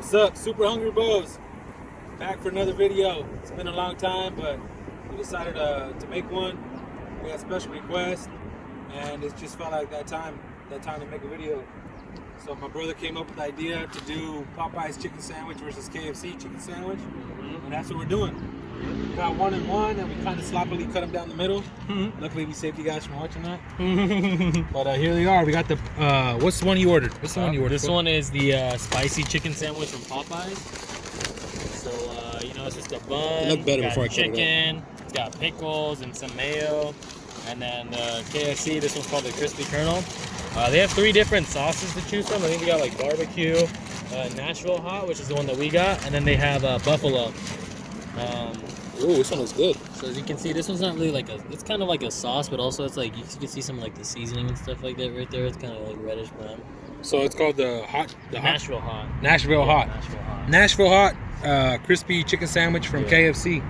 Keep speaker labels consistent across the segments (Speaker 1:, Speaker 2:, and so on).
Speaker 1: What's up, SuperHungryBros? Back for another video. It's been a long time, but we decided to make one. We had special requests, and it just felt like that time to make a video. So my brother came up with the idea to do Popeyes chicken sandwich versus KFC chicken sandwich, and that's what we're doing. We got 1 and 1, and we kind of sloppily cut them down the middle. Luckily, we saved you guys from watching that. But here they are. We got the what's the one you ordered? What's the one you ordered?
Speaker 2: This one is the spicy chicken sandwich from Popeyes. So you know, it's just a bun.
Speaker 1: It looked better
Speaker 2: got
Speaker 1: before I cut it
Speaker 2: chicken. It's got pickles and some mayo. And then KFC. This one's called the crispy kernel. They have 3 different sauces to choose from. I think they got like barbecue, Nashville hot, which is the one that we got, and then they have buffalo.
Speaker 1: Ooh, this one looks good.
Speaker 2: So as you can see, this one's not really like it's kind of like a sauce, but also it's like you can see some like the seasoning and stuff like that right there. It's kind of like reddish brown.
Speaker 1: So it's called the
Speaker 2: Nashville hot.
Speaker 1: Nashville hot. Nashville hot crispy chicken sandwich from KFC.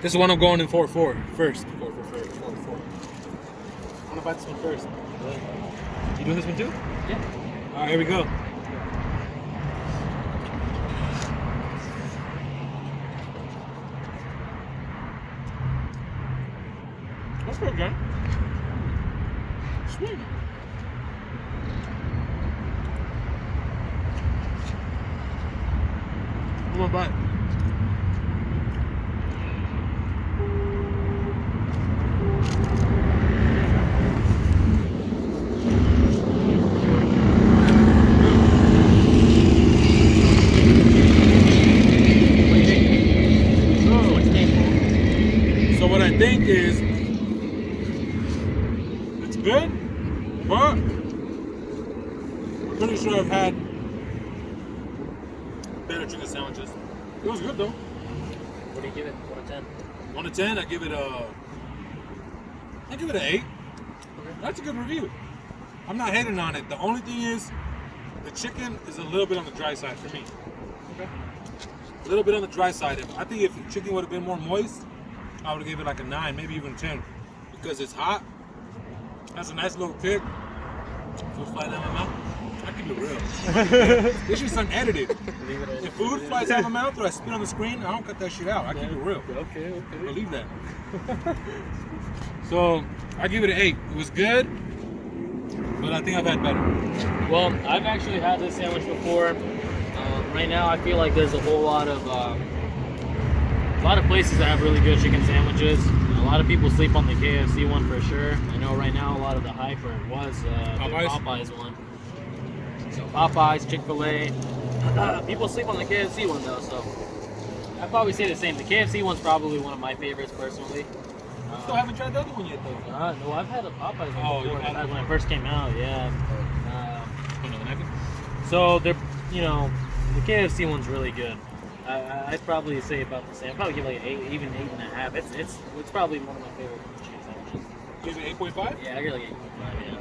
Speaker 1: This is one I'm going in for first. I'm gonna buy this one first. You doing this one too?
Speaker 2: Yeah.
Speaker 1: All right, here we go. That's pretty good. Sweet. I'm gonna buy it. So what I think is it's good, but I'm pretty sure I've had better chicken sandwiches. It was good though.
Speaker 2: What do you give it? 1 to 10?
Speaker 1: 1 to 10, I give it an 8. Okay. That's a good review. I'm not hating on it. The only thing is the chicken is a little bit on the dry side for me. Okay. A little bit on the dry side. I think if the chicken would have been more moist, I would have given it like a 9, maybe even 10. Because it's hot. That's a nice little kick. Food flies out my mouth. I keep it real. This shit's unedited. If food flies out my mouth or I spit on the screen, I don't cut that shit out. I keep it real.
Speaker 2: Okay.
Speaker 1: Believe that. So I give it an 8. It was good, but I think I've had better.
Speaker 2: Well, I've actually had this sandwich before. Right now, I feel like there's a whole lot of places that have really good chicken sandwiches. A lot of people sleep on the KFC one for sure. I know right now a lot of the hype for it was the Popeyes one. So Popeyes, Chick-fil-A. People sleep on the KFC one though, so I'd probably say the same. The KFC one's probably one of my favorites personally.
Speaker 1: Still haven't tried the other one yet though.
Speaker 2: No, I've had a Popeyes one
Speaker 1: Oh,
Speaker 2: before.
Speaker 1: you had
Speaker 2: When it first came out, yeah.
Speaker 1: Another napkin?
Speaker 2: So they're, you know, the KFC one's really good. I'd probably say about the same. I'd probably give it like 8, even 8.5. It's probably one of my favorite chicken sandwiches.
Speaker 1: Give it 8.5?
Speaker 2: Yeah, I get like 8.5. Yeah.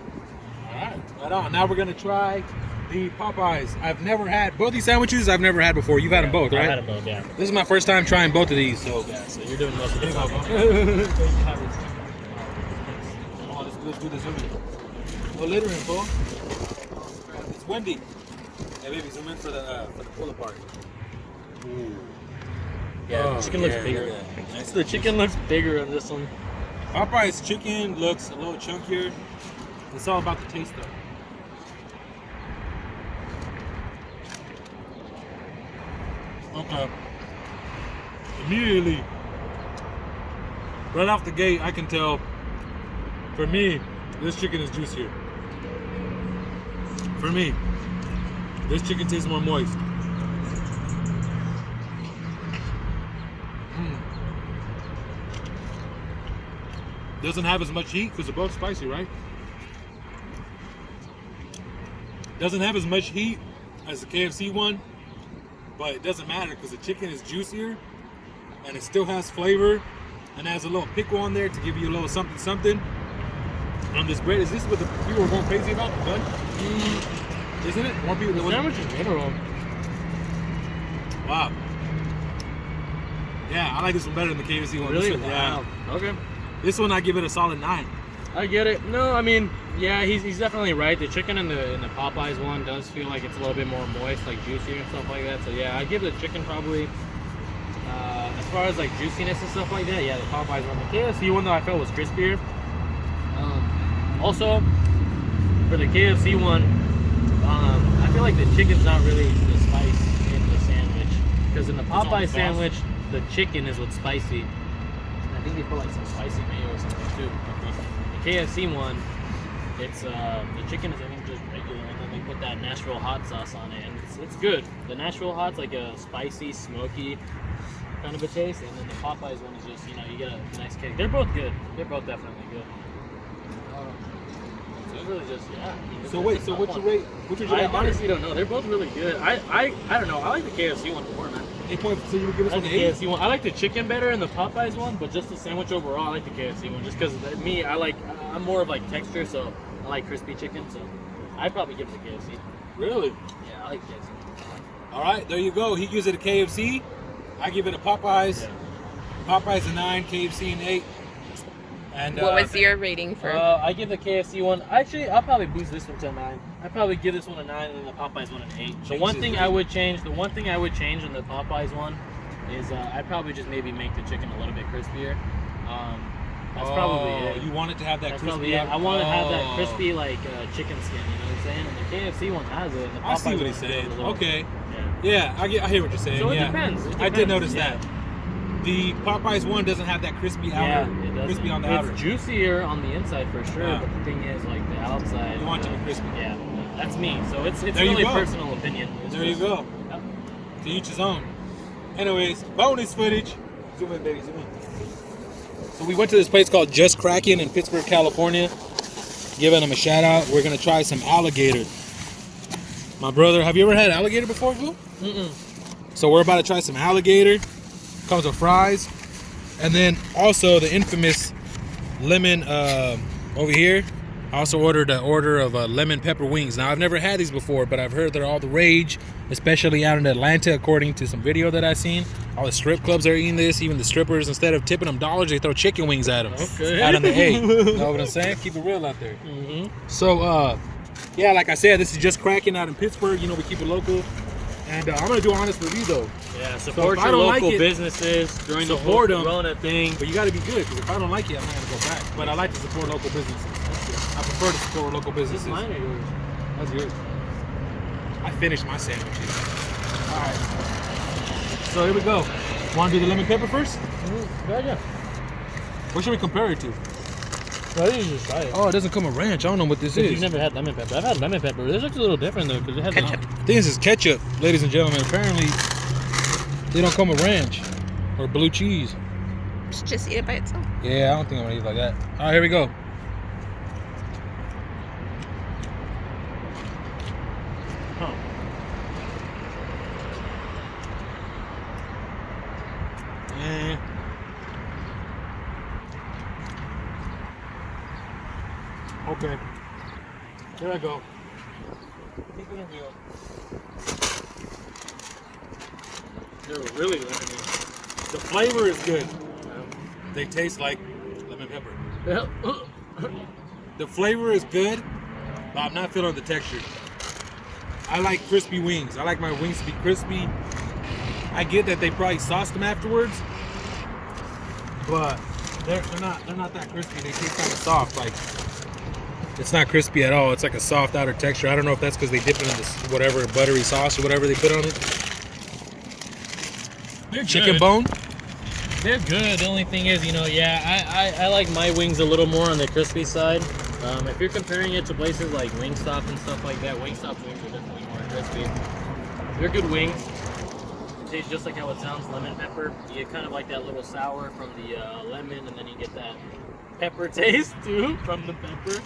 Speaker 1: All right, right on. Now we're gonna try the Popeyes. I've never had both these sandwiches. I've never had before. You've had them both, right?
Speaker 2: I've had them both. Yeah.
Speaker 1: This is my first time trying both of these, so.
Speaker 2: Yeah. So you're doing most of the talking.
Speaker 1: Oh, let's do this with me. No littering, fool. It's windy. Hey, baby, zoom in for the pull apart. Ooh.
Speaker 2: Yeah, the chicken looks bigger.
Speaker 1: Nice.
Speaker 2: The chicken looks bigger on this one.
Speaker 1: Popeye's chicken looks a little chunkier. It's all about the taste, though. Okay. Immediately, right off the gate, I can tell. For me, this chicken is juicier. For me, this chicken tastes more moist. Doesn't have as much heat because they're both spicy, right? Doesn't have as much heat as the KFC one, but it doesn't matter because the chicken is juicier and it still has flavor and has a little pickle on there to give you a little something. On this bread, is this what the people are going crazy about? The bun? Isn't it? More people.
Speaker 2: The sandwich in general.
Speaker 1: Wow. Yeah, I like this one better than the KFC one.
Speaker 2: Really?
Speaker 1: One,
Speaker 2: wow.
Speaker 1: Yeah.
Speaker 2: Okay.
Speaker 1: This one I give it a solid 9.
Speaker 2: I get it. No, I mean, Yeah, he's definitely right. The chicken in the Popeyes one does feel like it's a little bit more moist, like juicier and stuff like that. So yeah, I give the chicken probably as far as like juiciness and stuff like that. Yeah, the Popeyes one. The KFC one though I felt was crispier. Also, for the KFC one, I feel like the chicken's not really the spice in the sandwich, because in the Popeye sandwich, the chicken is what's spicy. And I think they put like some spicy mayo or something too. The KFC one, it's the chicken is I think just regular, and then they put that Nashville hot sauce on it, and it's good. The Nashville hot's like a spicy, smoky kind of a taste, and then the Popeyes one is just, you know, you get a nice kick. They're both good. They're both definitely good. So it's really just, yeah.
Speaker 1: So wait, so what's your rate?
Speaker 2: I honestly don't know. They're both really good. I don't know. I like the KFC one more, man.
Speaker 1: 8 points. So you would give us
Speaker 2: I like
Speaker 1: an
Speaker 2: the
Speaker 1: 8?
Speaker 2: KFC one. I like the chicken better in the Popeyes one, but just the sandwich overall, I like the KFC one. Just because me, I'm more of like texture, so I like crispy chicken. So I'd probably give it to KFC.
Speaker 1: Really?
Speaker 2: Yeah, I like KFC.
Speaker 1: All right, there you go. He gives it a KFC. I give it a Popeyes.
Speaker 2: Yeah.
Speaker 1: Popeyes a 9, KFC an 8. And
Speaker 3: What was your rating for?
Speaker 2: I give the KFC one. Actually, I'll probably boost this one to a 9. I'd probably give this one a 9 and then the Popeyes one an 8. The one thing I would change in the Popeyes one is I'd probably just maybe make the chicken a little bit crispier. That's probably it.
Speaker 1: You want it to have that crispy?
Speaker 2: Probably, I want to have that crispy like chicken skin. You know what I'm saying? And the KFC one has it. And the Popeyes
Speaker 1: I see what he's
Speaker 2: one
Speaker 1: saying.
Speaker 2: little,
Speaker 1: Okay.
Speaker 2: Yeah.
Speaker 1: Yeah, I hear what you're saying.
Speaker 2: So it
Speaker 1: yeah.
Speaker 2: depends.
Speaker 1: I did notice that. The Popeyes one doesn't have that crispy outer.
Speaker 2: Yeah, it doesn't.
Speaker 1: Crispy on the
Speaker 2: it's
Speaker 1: outer.
Speaker 2: juicier on the inside for sure,
Speaker 1: Yeah.
Speaker 2: but the thing is, like the outside.
Speaker 1: You want it to be crispy.
Speaker 2: Yeah, that's me. So it's
Speaker 1: There you
Speaker 2: really
Speaker 1: go.
Speaker 2: personal opinion. It's
Speaker 1: There you
Speaker 2: just-
Speaker 1: go.
Speaker 2: Yep.
Speaker 1: To each his own. Anyways, bonus footage. Zoom in, baby, zoom in. So we went to this place called Just Crackin in Pittsburgh, California. Giving them a shout out. We're gonna try some alligator. My brother, have you ever had alligator before, Vu?
Speaker 2: Mm-mm.
Speaker 1: So we're about to try some alligator. Comes with fries. And then also the infamous lemon over here. I also ordered an order of lemon pepper wings. Now, I've never had these before, but I've heard they're all the rage, especially out in Atlanta, according to some video that I've seen. All the strip clubs are eating this. Even the strippers, instead of tipping them dollars, they throw chicken wings at them.
Speaker 2: Okay.
Speaker 1: Out on the A. You know what I'm saying? Keep it real out there.
Speaker 2: Mm-hmm.
Speaker 1: So, yeah, like I said, this is Just Crackin out in Pittsburgh. You know, we keep it local. And I'm going to do an honest review, though.
Speaker 2: Yeah, support
Speaker 1: if I
Speaker 2: your
Speaker 1: don't like
Speaker 2: local
Speaker 1: it,
Speaker 2: businesses during the whole
Speaker 1: support 'em.
Speaker 2: Corona thing.
Speaker 1: But you got to be good, because if I don't like it, I'm not going to go back. But I like to support local businesses. I prefer to support local
Speaker 2: Is
Speaker 1: businesses.
Speaker 2: this mine or yours?
Speaker 1: That's yours. I finished my sandwiches. All right. So here we go. Want to do the lemon pepper first?
Speaker 2: Yeah.
Speaker 1: What should we compare it to?
Speaker 2: I think you just try it.
Speaker 1: Oh, it doesn't come with ranch. I don't know what this
Speaker 2: You've
Speaker 1: is.
Speaker 2: never had lemon pepper. I've had lemon pepper. This looks a little different though, because it has
Speaker 3: Ketchup.
Speaker 1: I think this is ketchup, ladies and gentlemen. Apparently, they don't come with ranch or blue cheese.
Speaker 3: Just eat it by itself.
Speaker 1: Yeah, I don't think I'm gonna eat it like that. All right, here we go.
Speaker 2: Huh.
Speaker 1: Yeah. Okay. Here I go. They're really lemony. The flavor is good. They taste like lemon pepper. The flavor is good, but I'm not feeling the texture. I like crispy wings. I like my wings to be crispy. I get that they probably sauced them afterwards, but they're not that crispy. They taste kind of soft. Like, it's not crispy at all. It's like a soft outer texture. I don't know if that's because they dip it in this whatever buttery sauce or whatever they put on it.
Speaker 2: They're
Speaker 1: Chicken
Speaker 2: good.
Speaker 1: bone.
Speaker 2: They're good. The only thing is, you know, yeah, I like my wings a little more on the crispy side. If you're comparing it to places like Wingstop and stuff like that, Wingstop wings are definitely more crispy. They're good wings. It tastes just like how it sounds, lemon pepper. You get kind of like that little sour from the lemon, and then you get that pepper taste too from the pepper.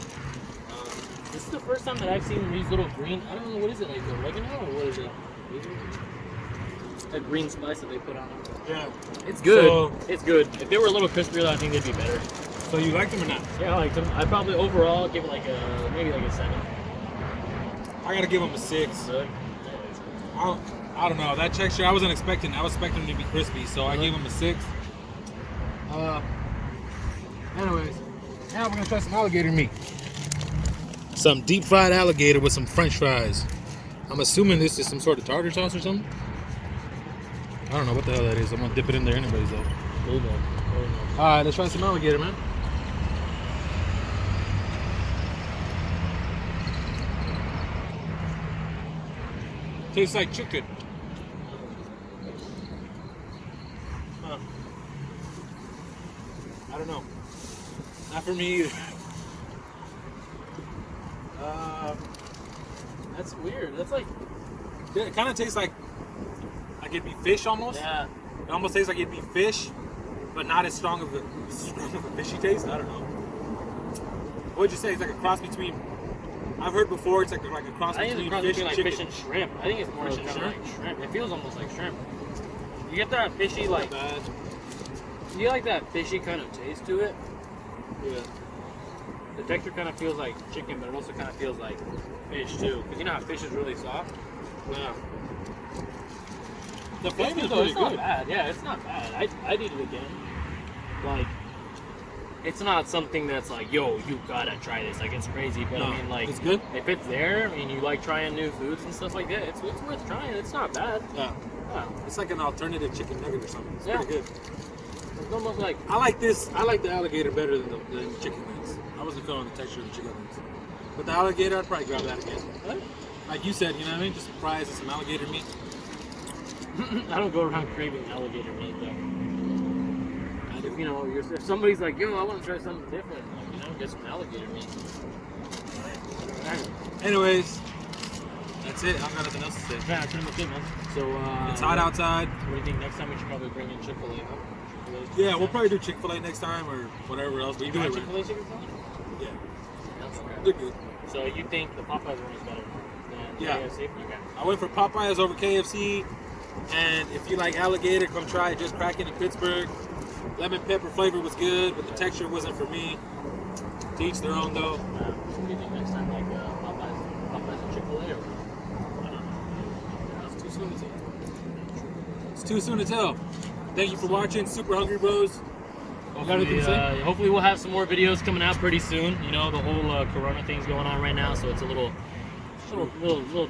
Speaker 2: This is the first time that I've seen these little green, I don't know, what is it, like oregano or what is it? A green spice that they put on it.
Speaker 1: Yeah.
Speaker 2: It's good.
Speaker 1: So-
Speaker 2: It's good. If they were a little crispier, I think they'd be better.
Speaker 1: So you like them or not?
Speaker 2: Yeah, I liked them. I probably overall give it like a maybe like a 7.
Speaker 1: I gotta give them a 6.
Speaker 2: Good.
Speaker 1: I don't know. That texture I wasn't expecting. I was expecting them to be crispy, so I gave them a 6. Anyways, now we're gonna try some alligator meat. some deep fried alligator with some French fries. I'm assuming this is some sort of tartar sauce or something. I don't know what the hell that is. I'm gonna dip it in there anyways though. All right, let's try some alligator, man. Tastes like chicken. Huh. I don't know. Not for me either.
Speaker 2: That's weird. That's like,
Speaker 1: It kind of tastes like it'd be fish almost.
Speaker 2: yeah.
Speaker 1: It almost tastes like it'd be fish, but not as strong of a fishy taste. I don't know. What'd you say? It's like a cross between. I've heard before it's like a cross
Speaker 2: I think
Speaker 1: between
Speaker 2: it's a cross
Speaker 1: fish
Speaker 2: between
Speaker 1: and
Speaker 2: like
Speaker 1: chicken.
Speaker 2: fish and shrimp. I think it's more
Speaker 1: Fish
Speaker 2: kind
Speaker 1: and
Speaker 2: of like shrimp. It feels almost like shrimp. You get that fishy like.
Speaker 1: Not bad.
Speaker 2: You get like that fishy kind of taste to it.
Speaker 1: Yeah.
Speaker 2: The texture kind of feels like chicken, but it also kind of feels like fish too. Because you know how fish is really soft.
Speaker 1: Yeah. The flavor is
Speaker 2: It's
Speaker 1: pretty
Speaker 2: not
Speaker 1: good.
Speaker 2: bad. Yeah, it's not bad. I'd eat it again. Like, it's not something that's like, yo, you gotta try this. Like, it's crazy. But
Speaker 1: No,
Speaker 2: I mean, like,
Speaker 1: it's good.
Speaker 2: if it's there, I mean, you like trying new foods and stuff like that, it's worth trying. It's not bad.
Speaker 1: Yeah.
Speaker 2: Yeah.
Speaker 1: It's like an alternative chicken nugget or something. It's
Speaker 2: Yeah.
Speaker 1: pretty good.
Speaker 2: It's almost like,
Speaker 1: I like this. I like the alligator better than the chicken wings. I wasn't feeling the texture of the chicken wings. But the alligator, I'd probably grab that again. Like you said, you know what I mean? Just some fries and some alligator meat.
Speaker 2: I don't go around craving alligator meat though. If you know, if somebody's like, yo, I want to try something different, like, you know, get some alligator meat.
Speaker 1: Anyways, that's it. I've got nothing else to say.
Speaker 2: Yeah, pretty much it, man. So,
Speaker 1: It's hot outside.
Speaker 2: What do you think? Next time we should probably bring in Chick-fil-A, huh?
Speaker 1: Yeah, we'll probably do Chick-fil-A next time or whatever else. We do it right.
Speaker 2: Chick-fil-A chicken-fil-A?
Speaker 1: Yeah,
Speaker 2: Okay.
Speaker 1: they're good.
Speaker 2: So you think the Popeyes one is better than
Speaker 1: Yeah.
Speaker 2: KFC? Okay.
Speaker 1: I went for Popeyes over KFC. And if you like alligator, come try it. Just Crackin in Pittsburgh. Lemon pepper flavor was good, but the texture wasn't for me. To each their own, though.
Speaker 2: What do you think next time, like Popeyes and Chick-fil-A, or I don't know? It's too soon to tell.
Speaker 1: It's too soon to tell. Thank you for watching Super Hungry Bros. Got anything to say?
Speaker 2: Hopefully we'll have some more videos coming out pretty soon. You know, the whole Corona thing's going on right now, so it's a little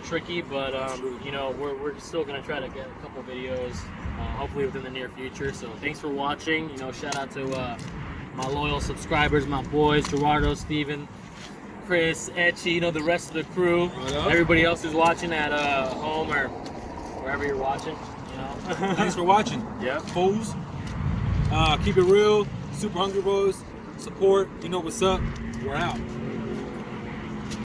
Speaker 2: tricky, but you know, we're still gonna try to get a couple videos, hopefully within the near future. So thanks for watching. You know, shout out to my loyal subscribers, my boys, Gerardo, Steven, Chris, Etchy, you know, the rest of the crew, everybody else who's watching at home or wherever you're watching. You know,
Speaker 1: Thanks for watching.
Speaker 2: yeah.
Speaker 1: Fools. Keep it real. Super Hungry Bros. Support. You know what's up. We're out.